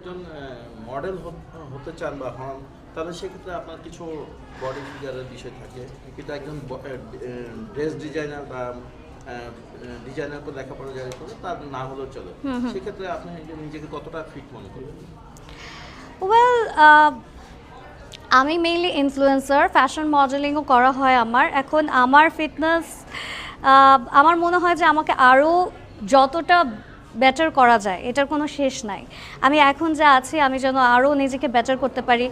একজন মডেল হতে চান বা হন, তাহলে সেক্ষেত্রে আপনার কিছু বডি ফিগারের বিষয় থাকে, কিন্তু একজন ড্রেস ডিজাইনার বা ডিজাইনারকে লেখাপড়া যারা করে তার না হলেও চলে, সেক্ষেত্রে আপনি নিজেকে কতটা ফিট মনে করবেন? ওয়েল, আমি মেইনলি ইনফ্লুয়েন্সার, ফ্যাশন মডেলিংও করা হয় আমার। এখন আমার ফিটনেস, আমার মনে হয় যে আমাকে আরও যতটা বেটার করা যায় এটার কোনো শেষ নাই। আমি এখন যা আছি আমি যেন আরও নিজেকে বেটার করতে পারি,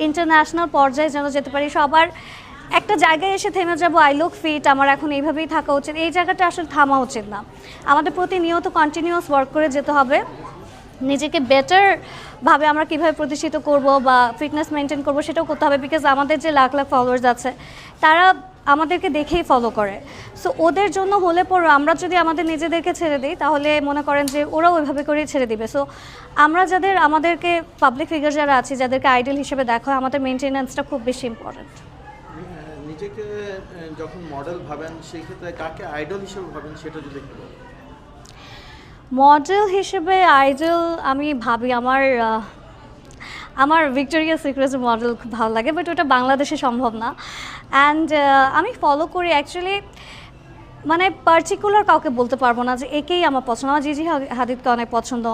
ইন্টারন্যাশনাল পর্যায়ে যেন যেতে পারি। সবার একটা জায়গায় এসে থেমে যাবো আই লুক ফিট, আমার এখন এইভাবেই থাকা উচিত, এই জায়গাটা আসলে থামা উচিত না। আমাদের প্রতিনিয়ত কন্টিনিউয়াস ওয়ার্ক করে যেতে হবে। নিজেকে বেটারভাবে আমরা কীভাবে প্রতিষ্ঠিত করব বা ফিটনেস মেনটেন করব সেটাও করতে হবে, বিকজ আমাদের যে লাখ লাখ ফলোয়ার্স আছে তারা আমাদেরকে দেখেই ফলো করে। সো ওদের জন্য হলে পরে আমরা যদি আমাদের নিজেদেরকে ছেড়ে দিই তাহলে মনে করেন যে ওরাও ওইভাবে করেই ছেড়ে দিবে। সো আমরা আমাদেরকে পাবলিক ফিগার যারা আছি, যাদেরকে আইডল হিসেবে দেখা হয়, আমাদের মেনটেন্যান্সটা খুব বেশি ইম্পর্ট্যান্ট। নিজেকে যখন মডেল ভাবেন সেই ক্ষেত্রে কাকে আইডল হিসেবে ভাবেন সেটা যদি একটু বলেন। মডেল হিসেবে আইডল আমি ভাবি আমার ভিক্টোরিয়া সিক্রেটের মডেল খুব ভালো লাগে, বাট ওটা বাংলাদেশে সম্ভব না। অ্যান্ড আমি ফলো করি অ্যাকচুয়ালি, মানে পার্টিকুলার কাউকে বলতে পারবো না যে একেই আমার পছন্দ। আমার জিজি হাদিদকে অনেক পছন্দ,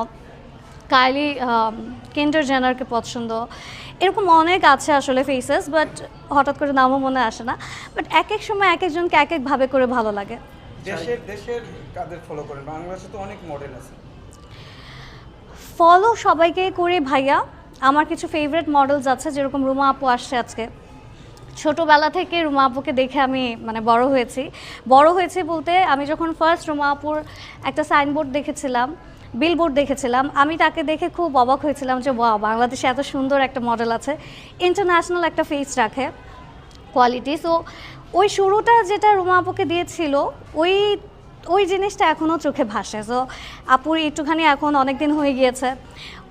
কাইলি কেন্ডার জেনারকে পছন্দ, এরকম অনেক আছে আসলে ফেসেস, বাট হঠাৎ করে নামও মনে আসে না। বাট এক এক সময় এক একজনকে এক একভাবে করে ভালো লাগে। দেশের কাদের ফলো করেন? বাংলাদেশে তো অনেক মডেল আছে। ফলো সবাইকে করি ভাইয়া। আমার কিছু ফেভারিট মডেলস আছে, যেরকম রুমা আপু আসছে আজকে। ছোটোবেলা থেকে রুমা আপুকে দেখে আমি মানে বড় হয়েছি বলতে, আমি যখন ফার্স্ট রুমা আপুর একটা সাইনবোর্ড দেখেছিলাম, বিলবোর্ড দেখেছিলাম, আমি তাকে দেখে খুব অবাক হয়েছিলাম যে ওয়াও, বাংলাদেশে এত সুন্দর একটা মডেল আছে, ইন্টারন্যাশনাল একটা ফেস রাখে, কোয়ালিটি। সো ওই শুরুটা যেটা রুমা আপুকে দিয়েছিল, ওই জিনিসটা এখনও চোখে ভাসে। সো আপুর একটুখানি এখন অনেক দিন হয়ে গিয়েছে,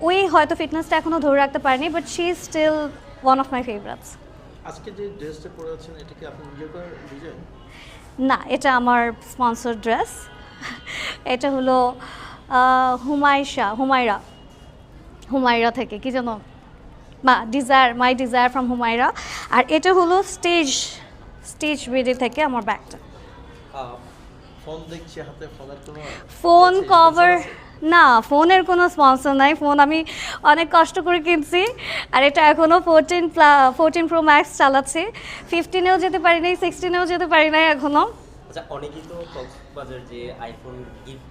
ওই হয়তো ফিটনেসটা এখনও ধরে রাখতে পারেনি, but she is still one of my favourites. আজকে যে ড্রেসটা পরে আছেন এটা কি আপনি নিজে করে ডিজাইন? না, এটা আমার স্পন্সর ড্রেস। এটা হলো হুমায়রা থেকে, কি যেন, মাই ডিজায়ার ফ্রম হুমায়রা। আর এটা হলো স্টেজ বিডি থেকে আমার ব্যাগটা। ফোন দেখছি হাতে, ফোনের কোনো ফোন কভার না, ফোনের কোনো স্পন্সর নাই। ফোন আমি অনেক কষ্ট করে কিনছি, আর এটা এখনও 14 প্রো ম্যাক্স চালাচ্ছি। 15-এও যেতে পারি নাই, 16-এও যেতে পারি নাই এখনও। আচ্ছা, অনেকেই তো কক্সবাজার যে আইফোন গিফট